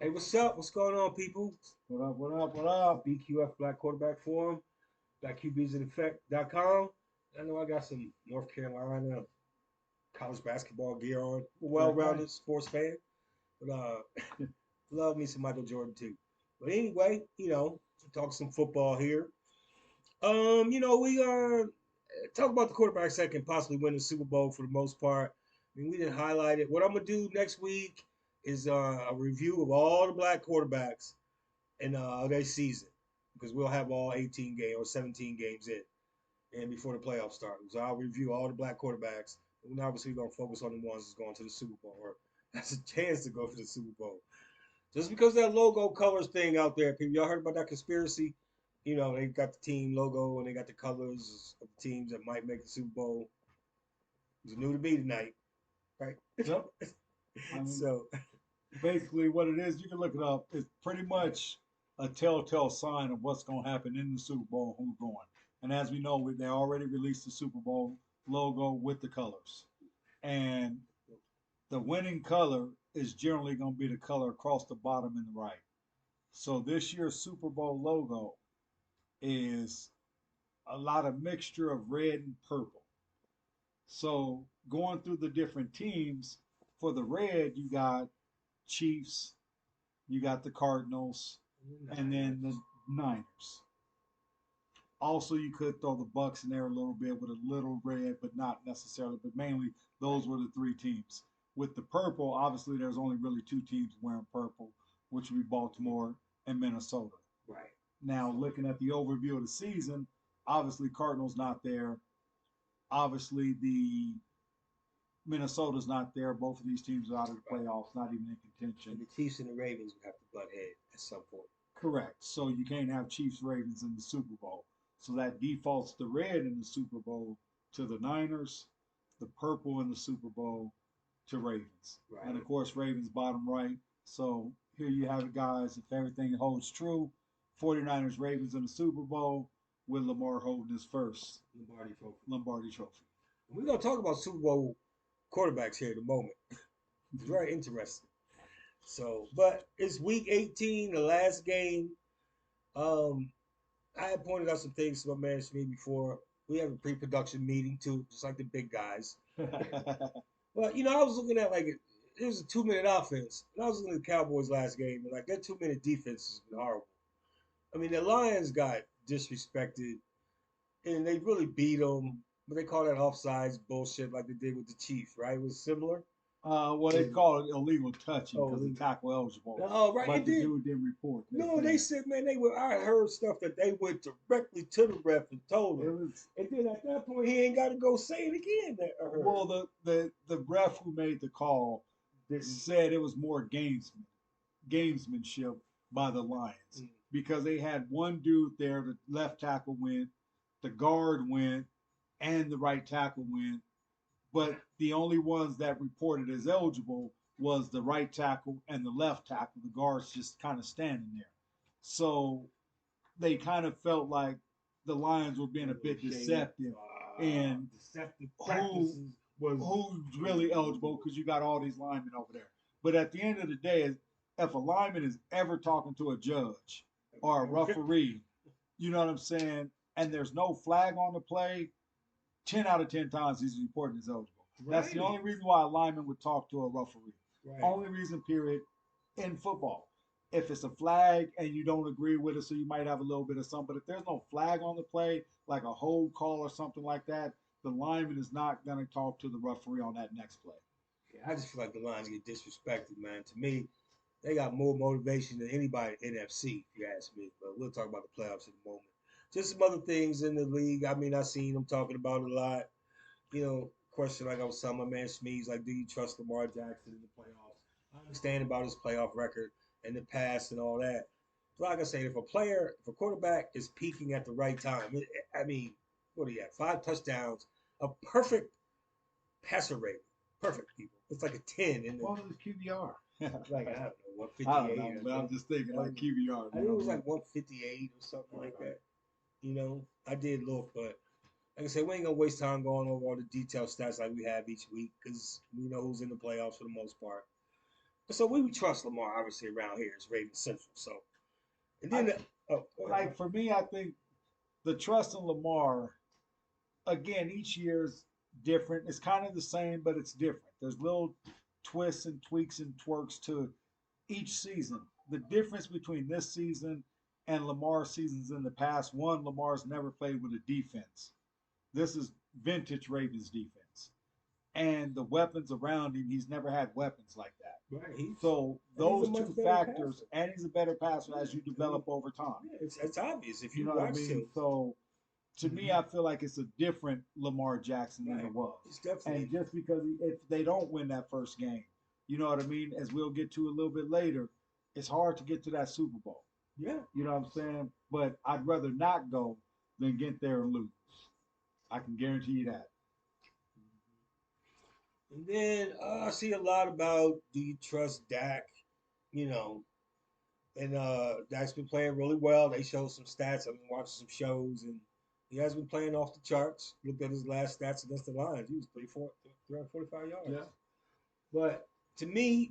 Hey, what's up? What's going on, people? What up? What up? What up? BQF Black Quarterback Forum, blackqbsineffect.com. I know I got some North Carolina college basketball gear on. Right, right. Well-rounded sports fan, but love me some Michael Jordan too. But anyway, talk some football here. We talk about the quarterbacks that can possibly win the Super Bowl for the most part. I mean, we didn't highlight it. What I'm gonna do next week is a review of all the black quarterbacks in their season because we'll have all 18 games or 17 games in and before the playoffs start. So I'll review all the black quarterbacks. And obviously, we're going to focus on the ones that's going to the Super Bowl or has a chance to go for the Super Bowl. Just because that logo colors thing out there, people, y'all heard about that conspiracy? They got the team logo and they got the colors of the teams that might make the Super Bowl. It's new to me tonight, right? Yep. I mean, So, basically, what it is, you can look it up. It's pretty much a telltale sign of what's going to happen in the Super Bowl, who's going. And as we know, they already released the Super Bowl logo with the colors. And the winning color is generally going to be the color across the bottom and the right. So this year's Super Bowl logo is a lot of mixture of red and purple. So going through the different teams, for the red, you got Chiefs, you got the Cardinals, and then the Niners. Also, you could throw the Bucks in there a little bit with a little red, but not necessarily. But mainly, those were the three teams. With the purple, obviously, there's only really two teams wearing purple, which would be Baltimore and Minnesota. right. Now, looking at the overview of the season, obviously Cardinals not there. Obviously, the Minnesota's not there. Both of these teams are out of the Right. playoffs, not even in And contention. the Chiefs and the Ravens would have to butt head at some point. Correct. So you can't have Chiefs Ravens in the Super Bowl. So that defaults the red in the Super Bowl to the Niners, the purple in the Super Bowl to Ravens. And Right. of course, Ravens bottom right. So here you have it, guys. If everything holds true, 49ers Ravens in the Super Bowl with Lamar holding his first Lombardi Trophy. Lombardi trophy. We're gonna talk about Super Bowl quarterbacks here in a moment. It's very interesting. So, but it's week 18, the last game. Um, I had pointed out some things to my man Shmi before. We have a pre-production meeting too, just like the big guys. But I was looking at like it was a 2 minute offense, and I was looking at the Cowboys last game, and like that 2 minute defense has been horrible. I mean, the Lions got disrespected, and they really beat them. But they call that offsides bullshit, like they did with the Chiefs, right? It was similar. Well, they Was call it illegal touching oh, because the tackle eligible, oh, right. but It the did. dude didn't report. They No, they saying said, man, they were. I heard stuff that they went directly to the ref and told it him, was. and then at that point, he ain't got to go say it again. That I heard. Well, the ref who made the call Didn't. said it was more gamesmanship by the Lions Mm, because they had one dude there. The left tackle went, the guard went, and the right tackle went. But the only ones that reported as eligible was the right tackle and the left tackle. The guards just kind of standing there. So they kind of felt like the Lions were being a bit shady. deceptive in Deceptive who practices was. who's really eligible because you got all these linemen over there. But at the end of the day, if a lineman is ever talking to a judge or a referee, you know what I'm saying, and there's no flag on the play, 10 out of 10 times he's reported as eligible. That's the Right. only reason why a lineman would talk to a referee. Right. Only reason, period, in football. If it's a flag and you don't agree with it, so you might have a little bit of something. But if there's no flag on the play, like a hold call or something like that, the lineman is not going to talk to the referee on that next play. Yeah, I just feel like the Lions get disrespected, man. To me, they got more motivation than anybody in NFC, if you ask me. But we'll talk about the playoffs in a moment. Just some other things in the league. I mean, I seen them talking about it a lot. Question like I was telling my man Smeeze, like, do you trust Lamar Jackson in the playoffs? I understand about his playoff record and the past and all that. But like I said, if a quarterback is peaking at the right time, I mean, what do you have? 5 touchdowns, a perfect passer rating. Perfect, people. It's like a 10 in the, What was QBR? like, I don't know, I don't 158 know, or but I'm something. just thinking I like QBR. I You think know it what was I mean? like 158 or something Right, like right. that. I did look, but like I said, we ain't gonna waste time going over all the detailed stats like we have each week because we know who's in the playoffs for the most part. So we trust Lamar obviously around here. It's Ravens Central. So and I then go ahead. like for me, I think the trust in Lamar again each year is different. It's kind of the same, but it's different. There's little twists and tweaks and twerks to each season. The difference between this season and Lamar's seasons in the past, one, Lamar's never played with a defense. This is vintage Ravens defense. And the weapons around him, he's never had weapons like that. Right. So He's a those much two better factors, passer. and he's a better passer as you I mean, develop over time. yeah, it's obvious if You you know what I watch mean? him. So to me, Mhm. I feel like it's a different Lamar Jackson than Right. it was. It's definitely. And just because if they don't win that first game, you know what I mean? As we'll get to a little bit later, it's hard to get to that Super Bowl. Yeah. You know what I'm saying? But I'd rather not go than get there and lose. I can guarantee you that. And then I see a lot about do you trust Dak? You know, and Dak's been playing really well. They show some stats. I've been watching some shows, and he has been playing off the charts. Look at his last stats against the Lions. He was 345 yards. Yeah. But to me,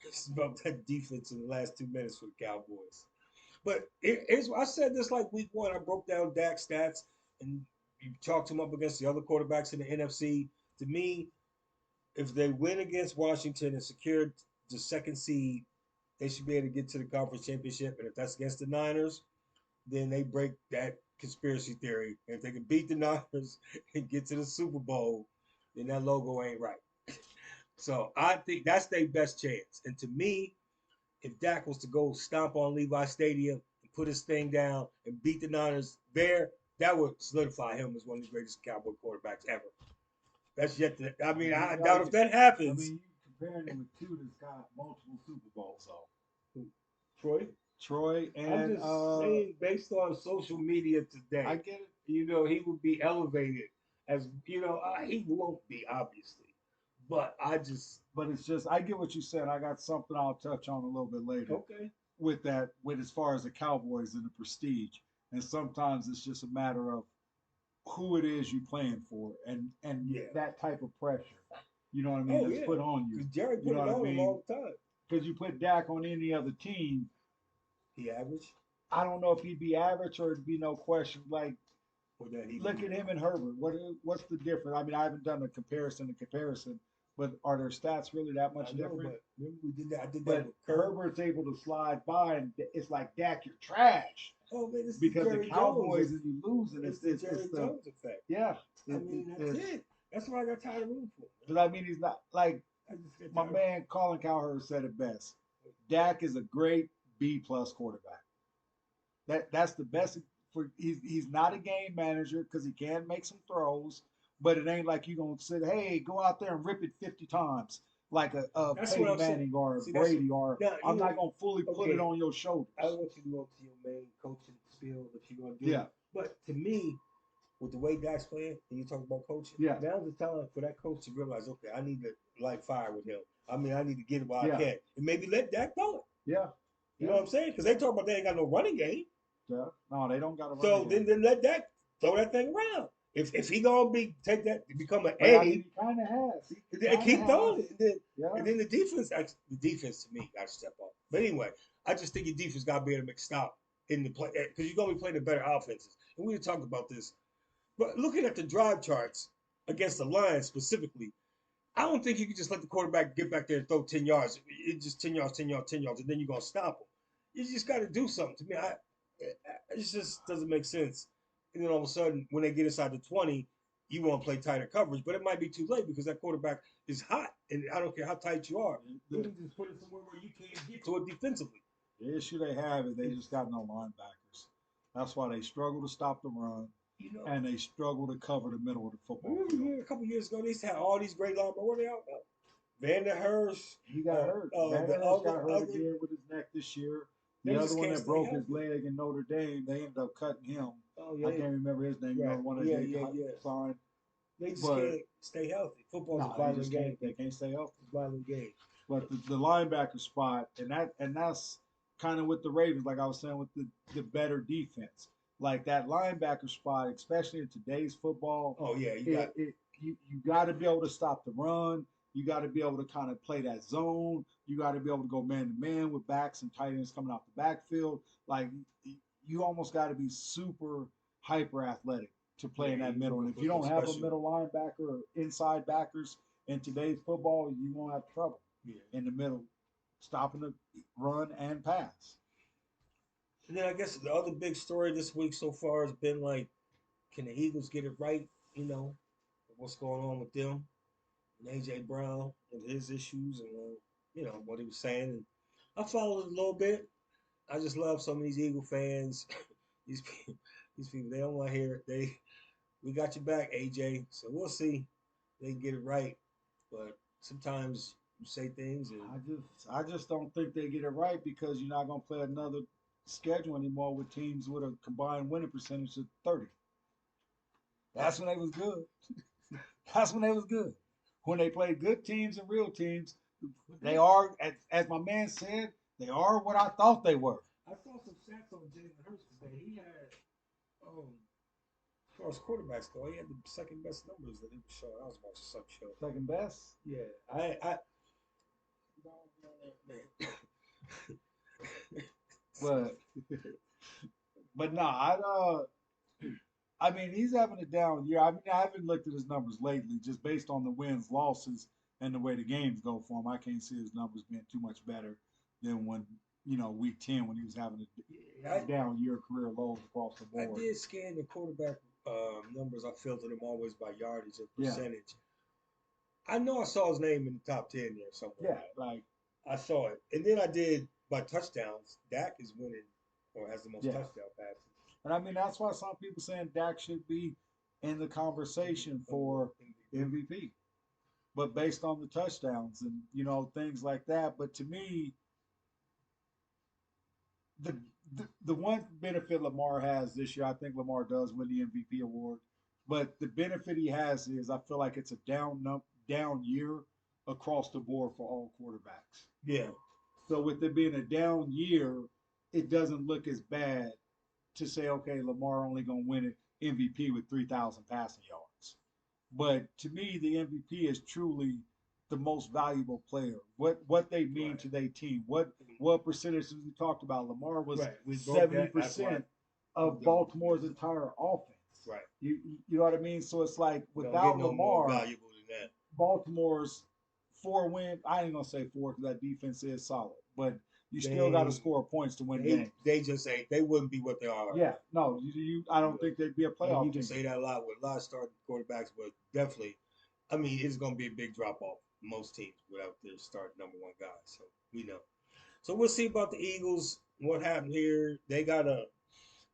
it's about that defense in the last 2 minutes for the Cowboys. But here's I said this like week one. I broke down Dak's stats, and you chalked him up against the other quarterbacks in the NFC. To me, if they win against Washington and secured the second seed, they should be able to get to the conference championship. And if that's against the Niners, then they break that conspiracy theory. And if they can beat the Niners and get to the Super Bowl, then that logo ain't right. So I think that's their best chance. And to me, if Dak was to go stomp on Levi Stadium and put his thing down and beat the Niners there, that would solidify him as one of the greatest Cowboy quarterbacks ever. That's yet to, I mean, I doubt if that I happens. mean, you comparing him with two that's got multiple Super Bowls, though. Troy, Troy I'm and just saying, based on social media I today, get it. he would be elevated as, he won't be, obviously. But I just, But it's just I get what you said. I got something I'll touch on a little bit later okay. with that, with as far as the Cowboys and the prestige. And sometimes it's just a matter of who it is you playing for and Yeah. that type of pressure. You know what I mean? Oh, That's yeah. put on you. Because Jerry You put know it what I on him mean? all the time. Because you put Dak on any other team, He average? I don't know if he'd be average or it'd be no question. Like Or that he look be? at him and Herbert. What's the difference? I mean, I haven't done a comparison, but are their stats really that much I know, different? but remember we did that. I did that But with Kirk. Herbert's able to slide by, and it's like Dak, you're trash Oh man, it's the because the Jerry Cowboys Jones. and you losing. It's the Jerry It's the Jones effect. yeah. I mean, that's it. That's why I got tired of rooting for him. Because I mean, he's not like I just got my tired. man Colin Cowherd said it best. Dak is a great B+ quarterback. That's the best for. He's not a game manager because he can make some throws, but it ain't like you gonna sit, hey, go out there and rip it 50 times like a That's what Peyton I'm saying. Manning or a See, that's Brady or now I'm not gonna fully put okay. it on your shoulders. I want you to go to your main coaching spiel that you're gonna do. Yeah, But to me, with the way Dak's playing, and you talk about coaching, yeah, now's the time for that coach to realize, okay, I need to light fire with him. I mean, I need to get it while I yeah, can, and maybe let Dak throw it. yeah, You know yeah, what I'm saying? Because they talk about they ain't got no running game. yeah. No, they don't got a running So game. then let Dak throw that thing around. If he gonna be take that become an But I mean, Eddie, he kind of has. He then kind of keep throwing has. it. And Yeah, then the defense to me got to step up. But anyway, I just think your defense got to be able to make stop in the play because you're gonna be playing the better offenses. And we talked about this, but looking at the drive charts against the Lions specifically, I don't think you can just let the quarterback get back there and throw 10 yards. It's just 10 yards, 10 yards, 10 yards, and then you're gonna stop him. You just got to do something. To me, it just doesn't make sense. And then all of a sudden, when they get inside the 20, you want to play tighter coverage, but it might be too late because that quarterback is hot, and I don't care how tight you are. You the, need to just put it somewhere where you can't get to it defensively. the issue they have is they just got no linebackers. That's why they struggle to stop the run You know, and they struggle to cover the middle of the football remember field. a couple years ago, they used to have all these great linebackers. Where they out now? Vander Hirsch, He got hurt. Van the Ness got hurt other, again with his neck this year. they The other just one can't that stay broke his healthy. leg in Notre Dame, they ended up cutting him. Oh I yeah, can't remember his name. You know right. the one that Yeah, they yeah, yeah. signed. They just But can't stay healthy. Football's a no, they violent just game. can't. They can't stay healthy. It's a violent game. But the linebacker spot, and that's kind of with the Ravens, like I was saying, with the better defense. Like that linebacker spot, especially in today's football, Oh yeah, you got you got to be able to stop the run. You got to be able to kind of play that zone. You got to be able to go man to man with backs and tight ends coming out the backfield. Like you almost got to be super hyper athletic to play in Yeah, that you middle. And look if you don't have a special. middle linebacker or inside backers in today's football, you won't have trouble Yeah. in the middle, stopping the run and pass. And then I guess the other big story this week so far has been like, can the Eagles get it right? You know, what's going on with them and AJ Brown and his issues and you know what he was saying. And I followed it a little bit. I just love some of these Eagle fans. These people, they don't want to hear it. We got your back, AJ. So we'll see. They can get it right, but sometimes you say things and I just don't think they get it right because you're not gonna play another schedule anymore with teams with a combined winning percentage of 30. That's when they was good. That's when they was good. When they played good teams and real teams, they are, as my man said, they are what I thought they were. I saw some stats on Jalen Hurts today. He had, as far as quarterbacks go, he had the second best numbers that he was showing. I was watching some show. Second best. Yeah, man. But but no, I mean he's having a down year. I mean I haven't looked at his numbers lately, just based on the wins, losses, and the way the games go for him. I can't see his numbers being too much better than when week 10 when he was having a down year, career lows across the I board. did scan the quarterback numbers. I filtered them always by yardage and Yeah. percentage. I know I saw his name in the top 10 there somewhere. Yeah, like I saw it. And then I did by touchdowns. Dak is winning or has the most Yeah. touchdown passes. and I mean that's why some people saying Dak should be in the conversation for MVP. But based on the touchdowns and things like that. But to me, the the one benefit Lamar has this year, I think Lamar does win the MVP award. But the benefit he has is I feel like it's a down year across the board for all quarterbacks. Yeah. So with it being a down year, it doesn't look as bad to say, okay, Lamar only gonna win it MVP with 3,000 passing yards. But to me, the MVP is truly the most valuable player. What they mean Right. to their team. What percentage we talked about? Lamar was Right. We broke that. 70% of we- Baltimore's entire offense. Right. You know what I mean? So it's like You don't without get no more Lamar, valuable than that. Baltimore's 4 win. I ain't gonna say 4 because that defense is solid, but you still got to They- score points to win They, games. they just ain't. They wouldn't be what they are. Yeah, no, I don't think they'd be a I mean, playoff you can team. say that a lot with a lot of starting quarterbacks, but definitely, I mean, it's going to be a big drop off for most teams without their starting number one guy. So we know. So we'll see about the Eagles. What happened here? They got a.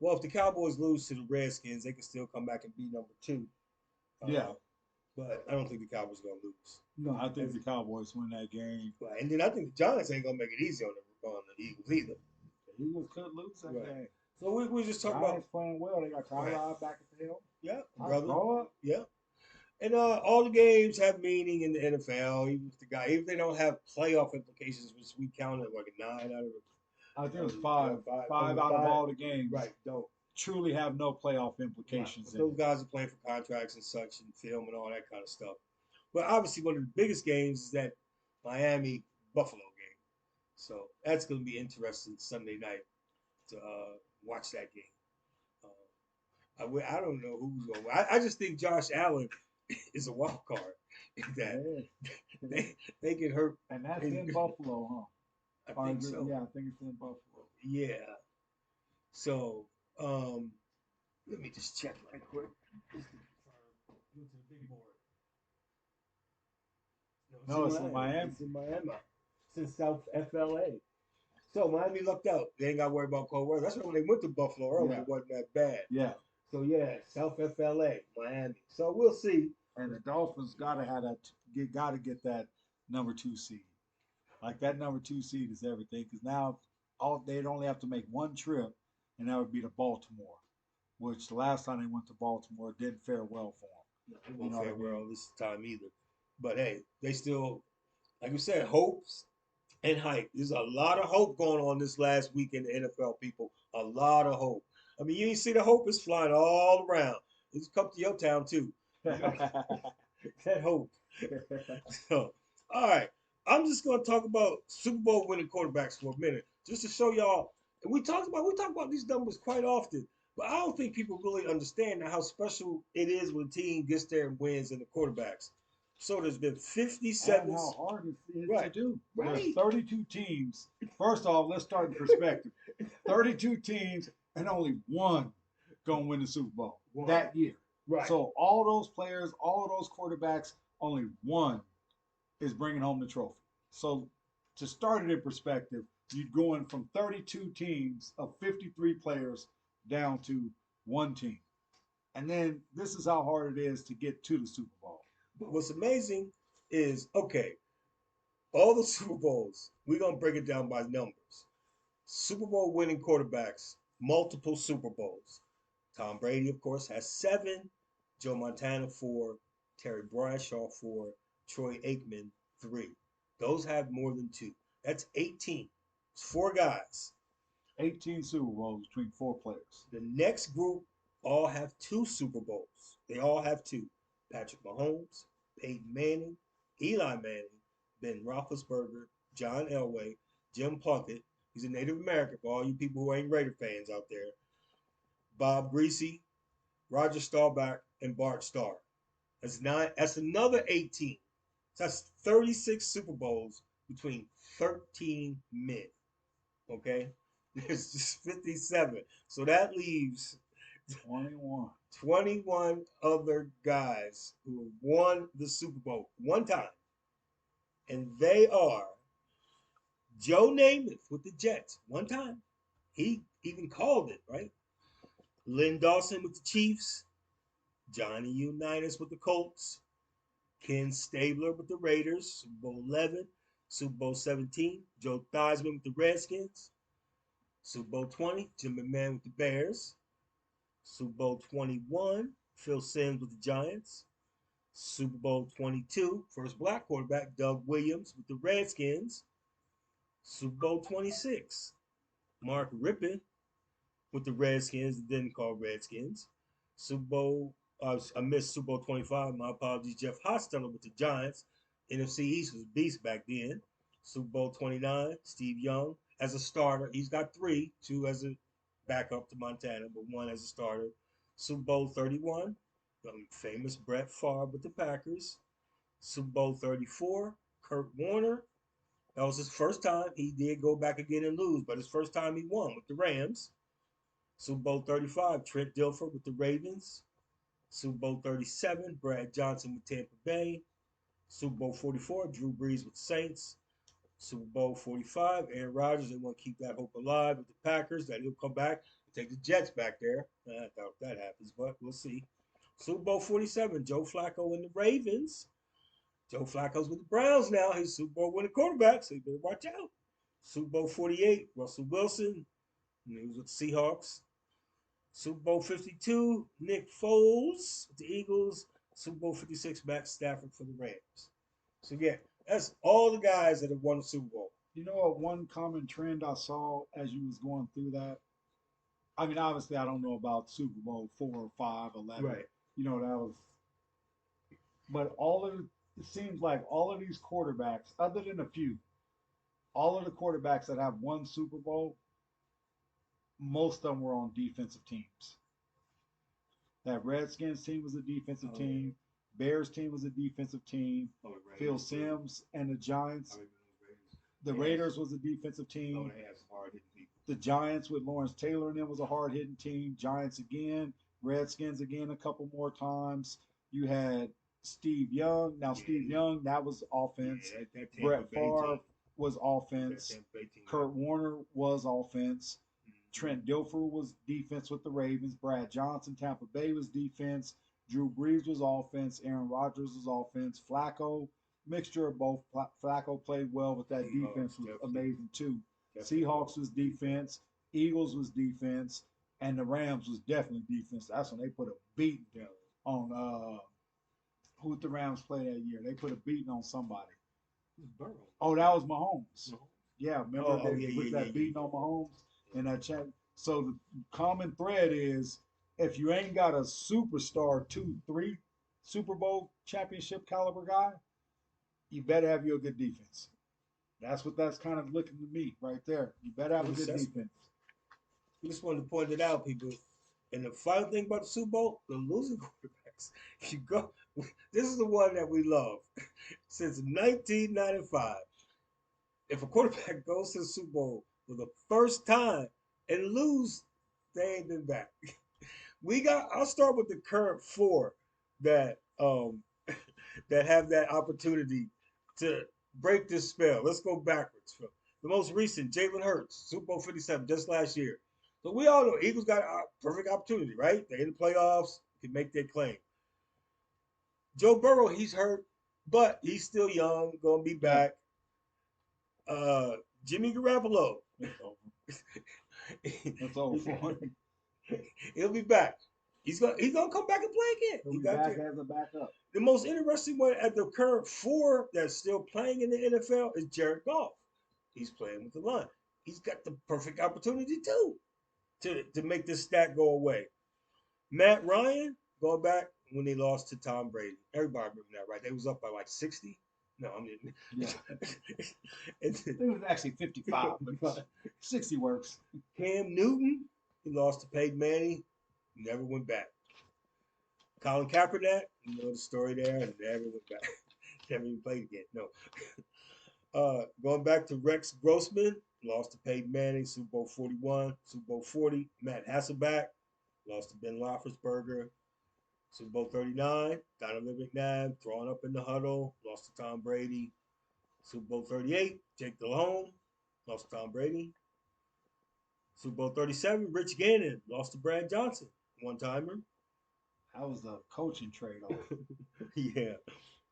Well, if the Cowboys lose to the Redskins, they can still come back and be number 2. Yeah. But I don't think the Cowboys are going to lose. No, I think the Cowboys win that game. Right. And then I think the Giants ain't going to make it easy on the Eagles either. The Eagles could lose that Right. game. So we just talk Giants about. playing well. They got Tyler Right. back at the helm. Yeah, brother. Up. Yeah. And all the games have meaning in the NFL, even if they don't have playoff implications, which we counted like a 9 out of I think it was five. Five out of all the games. right. Don't Truly have no playoff right. implications. But those guys are playing for contracts and such and film and all that kind of stuff. But obviously, one of the biggest games is that Miami Buffalo game. So that's going to be interesting Sunday night to watch that game. I don't know who's going to win. I just think Josh Allen is a wild card. That they get hurt. And that's in Buffalo, huh? I think so. Yeah, I think it's in Buffalo. Yeah. So let me just check right quick. Go to the big board. No, it's in Miami. It's in Miami. It's in South FLA. So Miami lucked out. They ain't got to worry about cold weather. That's why when they went to Buffalo earlier, Yeah. it wasn't that bad. Yeah. So yeah, South FLA, Miami. So we'll see. And the Dolphins gotta get that number 2 seed. Like that number 2 seed is everything because now they'd only have to make one trip, and that would be to Baltimore, which the last time they went to Baltimore didn't fare well for them. It won't fare well this time either. But hey, they still, like you said, hopes and hype. There's a lot of hope going on this last week in the NFL, people. A lot of hope. I mean, you ain't see the hope is flying all around. It's come to your town too. That hope. So, all right. I'm just gonna talk about Super Bowl winning quarterbacks for a minute, just to show y'all. And we talk about these numbers quite often, but I don't think people really understand how special it is when a team gets there and wins in the quarterbacks. So there's been And 57. how hard it is to Right, do. There's right, 32 teams. First off, let's start in perspective. 32 teams and only one gonna win the Super Bowl one, that year. right. So all those players, all of those quarterbacks, only one is bringing home the trophy. So to start it in perspective, you're going from 32 teams of 53 players down to one team. And then this is how hard it is to get to the Super Bowl. But what's amazing is okay, all the Super Bowls. We're gonna break it down by numbers. Super Bowl winning quarterbacks, multiple Super Bowls. Tom Brady, of course, has 7. Joe Montana 4. Terry Bradshaw 4. Troy Aikman 3. Those have more than 2. That's 18. It's 4 guys. 18 Super Bowls between four players. The next group all have 2 Super Bowls. They all have 2. Patrick Mahomes, Peyton Manning, Eli Manning, Ben Roethlisberger, John Elway, Jim Plunkett. He's a Native American for all you people who ain't Raider fans out there. Bob Greasy, Roger Staubach, and Bart Starr. That's 9. That's another 18. So that's 36 Super Bowls between 13 men. Okay, there's just 57. So that leaves 21. 21 other guys who have won the Super Bowl one time, and they are Joe Namath with the Jets one time. He even called it right. Lynn Dawson with the Chiefs, Johnny Unitas with the Colts, Ken Stabler with the Raiders, Super Bowl 11, Super Bowl 17, Joe Theismann with the Redskins, Super Bowl 20, Jim McMahon with the Bears, Super Bowl 21, Phil Simms with the Giants, Super Bowl 22, first black quarterback, Doug Williams with the Redskins, Super Bowl 26, Mark Rippon with the Redskins, then called Redskins. Super Bowl, I missed Super Bowl 25. My apologies. Jeff Hostetler with the Giants. NFC East was beast back then. Super Bowl 29, Steve Young as a starter. He's got 3, 2 as a backup to Montana, but 1 as a starter. Super Bowl 31, famous Brett Favre with the Packers. Super Bowl 34, Kurt Warner. That was his first time. He did go back again and lose, but his first time he won with the Rams. Super Bowl 35, Trent Dilfer with the Ravens. Super Bowl 37, Brad Johnson with Tampa Bay. Super Bowl 44, Drew Brees with the Saints. Super Bowl 45, Aaron Rodgers. They want to keep that hope alive with the Packers that he'll come back and take the Jets back there. I doubt that happens, but we'll see. Super Bowl 47, Joe Flacco and the Ravens. Joe Flacco's with the Browns now. He's Super Bowl winning quarterback, so you better watch out. Super Bowl 48, Russell Wilson. He was with the Seahawks. Super Bowl 52, Nick Foles with the Eagles. Super Bowl 56, Matt Stafford for the Rams. So yeah, that's all the guys that have won the Super Bowl. You know what? One common trend I saw as you was going through that. I mean, obviously, I don't know about Super Bowl 4, 5, 11. Right. You know, that was, but all of it seems like all of these quarterbacks, other than a few, all of the quarterbacks that have won Super Bowl, most of them were on defensive teams. That Redskins team was a defensive Oh, team. Bears team was a defensive team. oh, Phil Simms and the Giants. The Yeah. Raiders was a defensive Oh, team. they have some hard hitting people. The Giants with Lawrence Taylor and them was a hard hitting team. Giants again. Redskins again a couple more times. You had Steve Young. Now, Yeah. Steve Young, that was offense. Yeah, that Tampa Brett Bay Favre team. was That offense. Tampa Bay team. Kurt Warner was offense. Mhm. Trent Dilfer was defense with the Ravens. Brad Johnson, Tampa Bay was defense. Drew Brees was offense. Aaron Rodgers was offense. Flacco, mixture of both. Flacco played well, but that Seahawks, defense was definitely. amazing too. Definitely. Seahawks was defense. Eagles was defense. And the Rams was definitely defense. That's when they put a beating Yeah. on who did the Rams play that year? They put a beating on somebody. Burrow. Oh, that was Mahomes. No. Yeah, remember Oh, they yeah, put yeah, that yeah, beating yeah. on Mahomes and that chat. So the common thread is if you ain't got a superstar 2, 3 Super Bowl championship caliber guy, you better have you a good defense. That's what that's kind of looking to me right there. You better have Good a good assessment. defense. We just wanted to point it out, people. And the final thing about the Super Bowl, the losing quarterbacks. You go. This is the one that we love since 1995. If a quarterback goes to the Super Bowl for the first time and lose, they ain't been back. We got. I'll start with the current four that that have that opportunity to break this spell. Let's go backwards. From the most recent, Jalen Hurts, Super Bowl 57, just last year. So we all know Eagles got a perfect opportunity, right? They're in the playoffs, can make their claim. Joe Burrow, he's hurt, but he's still young, gonna be Yeah, back. Uh, Jimmy Garoppolo, that's over. That's over for him. he'll be back. He's gonna come back and play again. He'll He be got back there. as a backup. The most interesting one at the current four that's still playing in the NFL is Jared Goff. He's playing with the line. He's got the perfect opportunity too to make this stat go away. Matt Ryan, going back when they lost to Tom Brady. Everybody remember that, right? They was up by like 60. No, I mean, Yeah, and it was actually 55, but 60 works. Cam Newton, he lost to Peyton Manning, never went back. Colin Kaepernick, you know the story there, never went back, never even played again. No. Going back to Rex Grossman, lost to Peyton Manning, Super Bowl 41, Super Bowl 40. Matt Hasselbeck, lost to Ben Roethlisberger, Super Bowl 39. Donovan McNabb, throwing up in the huddle, lost to Tom Brady. Super Bowl 38, Jake Delhomme, lost to Tom Brady. Super Bowl 37, Rich Gannon, lost to Brad Johnson, one timer. That was a coaching trade off. Yeah.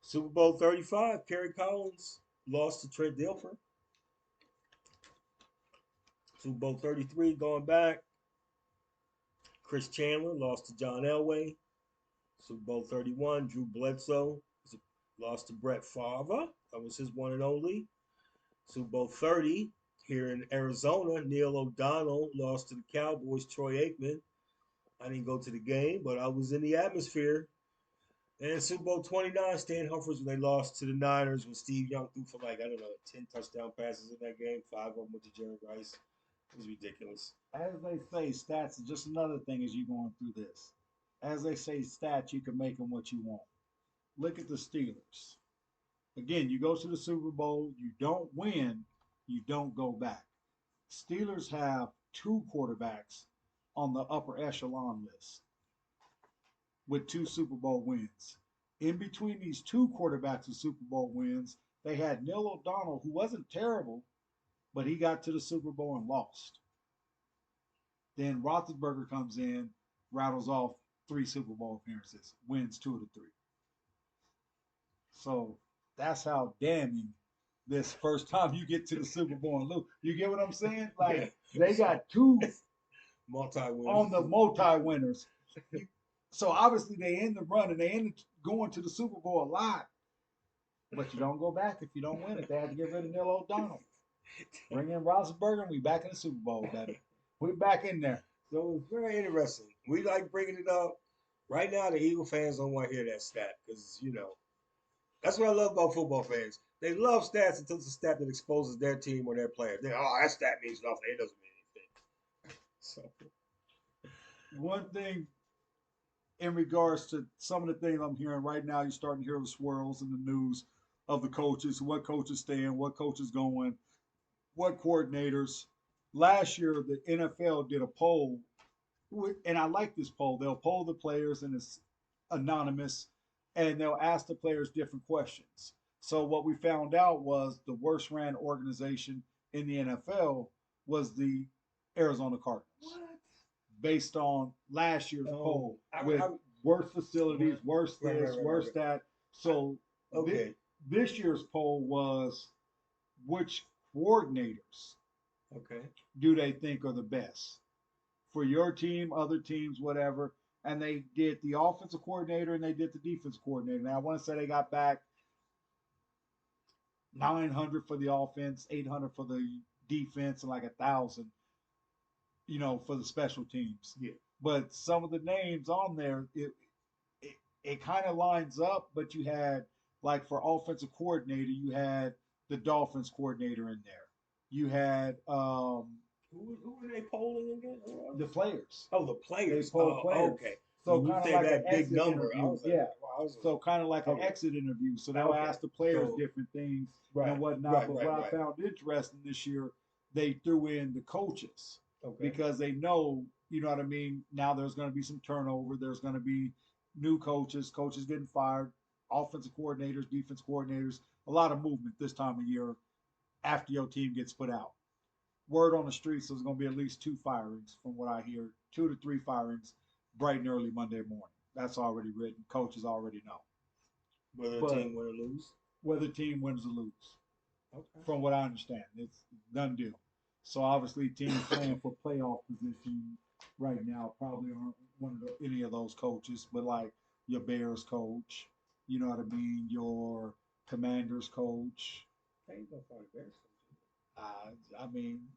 Super Bowl 35, Kerry Collins, lost to Trent Dilfer. Super Bowl 33, going back, Chris Chandler lost to John Elway. Super Bowl 31, Drew Bledsoe lost to Brett Favre. That was his one and only. Super Bowl 30, here in Arizona, Neil O'Donnell lost to the Cowboys, Troy Aikman. I didn't go to the game, but I was in the atmosphere. And Super Bowl 29, Stan Humphries, when they lost to the Niners, when Steve Young threw for like, I don't know, 10 touchdown passes in that game, five of them went to Jerry Rice. It was ridiculous. As they say, stats is just another thing as you going through this. As they say, stats, you can make them what you want. Look at the Steelers. Again, you go to the Super Bowl, you don't win, you don't go back. Steelers have two quarterbacks on the upper echelon list with two Super Bowl wins. In between these two quarterbacks with Super Bowl wins, they had Neil O'Donnell, who wasn't terrible, but he got to the Super Bowl and lost. Then Roethlisberger comes in, rattles off three Super Bowl appearances, wins two of the three. So that's how damning this first time you get to the Super Bowl and lose. You get what I'm saying? Yeah. Like they got two Multi on winners. the multi winners. So obviously they end the run and they end going to the Super Bowl a lot. But you don't go back if you don't win it. They had to get rid of Neil O'Donnell. Bring in Roethlisberger and we back in the Super Bowl, baby. We're back in there. So it's very interesting. We like bringing it up. Right now, the Eagle fans don't want to hear that stat because, that's what I love about football fans. They love stats until it's a stat that exposes their team or their player. Oh, that stat means nothing. It doesn't mean anything. So, One thing in regards to some of the things I'm hearing right now, you're starting to hear the swirls in the news of the coaches, what coaches staying, what coaches going, what coordinators. Last year, the NFL did a poll, and I like this poll. They'll poll the players, and it's anonymous, and they'll ask the players different questions. So what we found out was the worst ran organization in the NFL was the Arizona Cardinals, what? based on last year's Oh, poll with worse facilities, worse Right, this, right. worse that. So Okay. this year's poll was which coordinators Okay. do they think are the best for your team, other teams, whatever. And they did the offensive coordinator and they did the defensive coordinator. Now I want to say they got back 900 for the offense, 800 for the defense, and like 1,000, for the special teams. Yeah. But some of the names on there, it kind of lines up. But you had, like, for offensive coordinator, you had the Dolphins coordinator in there. You had Who were they polling again? the players. Oh, the They players. polled Oh, players. okay. So When you kind of say like an that big exit number, I interview. was like, Yeah. wow, I was So kind of like an okay. exit interview. So they'll Okay. ask the players So- different things right, and whatnot. right, But right, what I right. found interesting this year, they threw in the coaches Okay. because they know, you know what I mean. Now there's going to be some turnover. There's going to be new coaches, coaches getting fired, offensive coordinators, defense coordinators. A lot of movement this time of year after your team gets put out. Word on the streets, there's going to be at least 2 firings, from what I hear, 2 to 3 firings, bright and early Monday morning. That's already written. Coaches already know Whether the but- team win or lose. whether the team wins or lose. Okay. From what I understand, it's done deal. So obviously, teams playing for playoff position right now probably aren't any of those coaches, but like your Bears coach, you know what I mean, your Commanders coach. They ain't gonna find the Bears. I mean,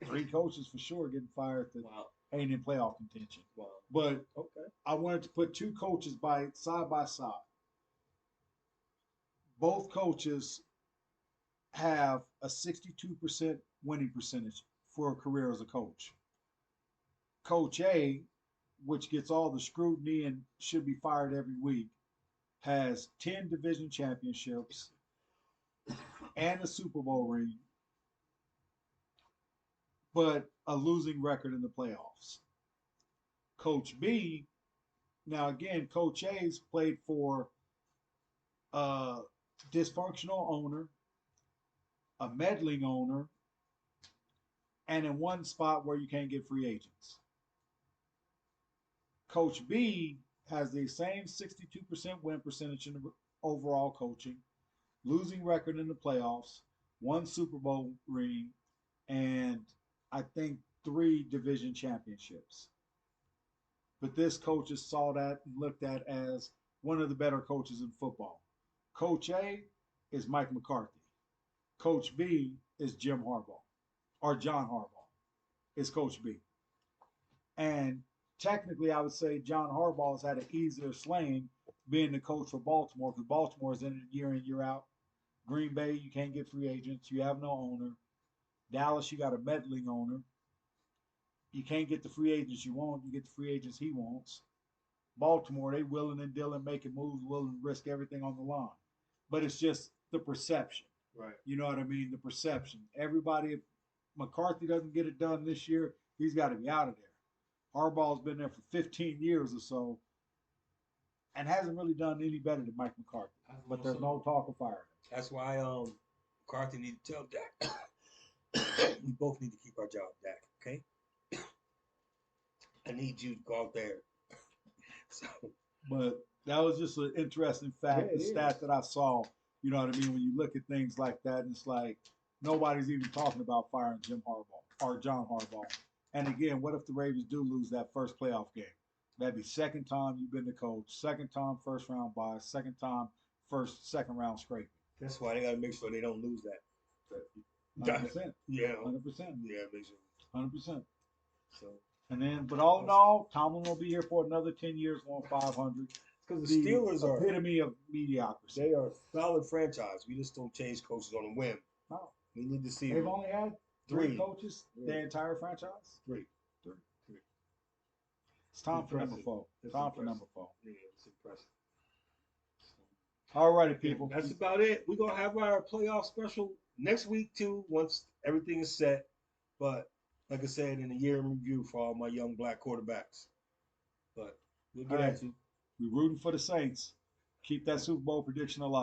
3 coaches for sure getting fired that Wow. ain't in playoff contention. Wow. But Okay. I wanted to put 2 coaches side by side. Both coaches have a 62% winning percentage for a career as a coach. Coach A, which gets all the scrutiny and should be fired every week, has 10 division championships and a Super Bowl ring, but a losing record in the playoffs. Coach B, now again, Coach A's played for a dysfunctional owner, a meddling owner, and in one spot where you can't get free agents. Coach B has the same 62% win percentage in the overall coaching, losing record in the playoffs, 1 Super Bowl ring, and I think 3 division championships. But this coach is saw that and looked at as one of the better coaches in football. Coach A is Mike McCarthy. Coach B is Jim Harbaugh, or John Harbaugh is Coach B. And technically, I would say John Harbaugh has had an easier slaying being the coach for Baltimore, because Baltimore is in it year in, year out. Green Bay, you can't get free agents. You have no owner. Dallas, you got a meddling owner. You can't get the free agents you want. You get the free agents he wants. Baltimore, they willing and dealing, making moves, willing to risk everything on the line. But it's just the perception. Right. You know what I mean? The perception. Everybody, if McCarthy doesn't get it done this year, he's got to be out of there. Harbaugh's been there for 15 years or so and hasn't really done any better than Mike McCarthy. But there's no talk of firing. That's why McCarthy need to tell Dak. We both need to keep our job, Dak. Okay. I need you to go out there. So. But that was just an interesting fact, Yeah, the it stat that I saw. You know what I mean? When you look at things like that, and it's like nobody's even talking about firing Jim Harbaugh or John Harbaugh. And again, what if the Ravens do lose that first playoff game? That'd be second time you've been the coach, second time first round bye, second time second round scraping. That's why they got to make sure they don't lose that. 100%. Yeah. 100%. Yeah, make sure. 100%. So. And then, but all in all, Tomlin will be here for another 10 years, going 500. Because the Steelers are epitome of mediocrity. They are a solid franchise. We just don't change coaches on a whim. No. We need to see. They've only had 3 Three. coaches their entire franchise. 3. It's time for number Impressive. 4. That's Time for impressive. number 4. Yeah, it's impressive. All righty, people. That's about it. We're gonna have our playoff special next week too, once everything is set. But like I said, in a year in review for all my young black quarterbacks. But we'll get All right. at you. We're rooting for the Saints. Keep that Super Bowl prediction alive.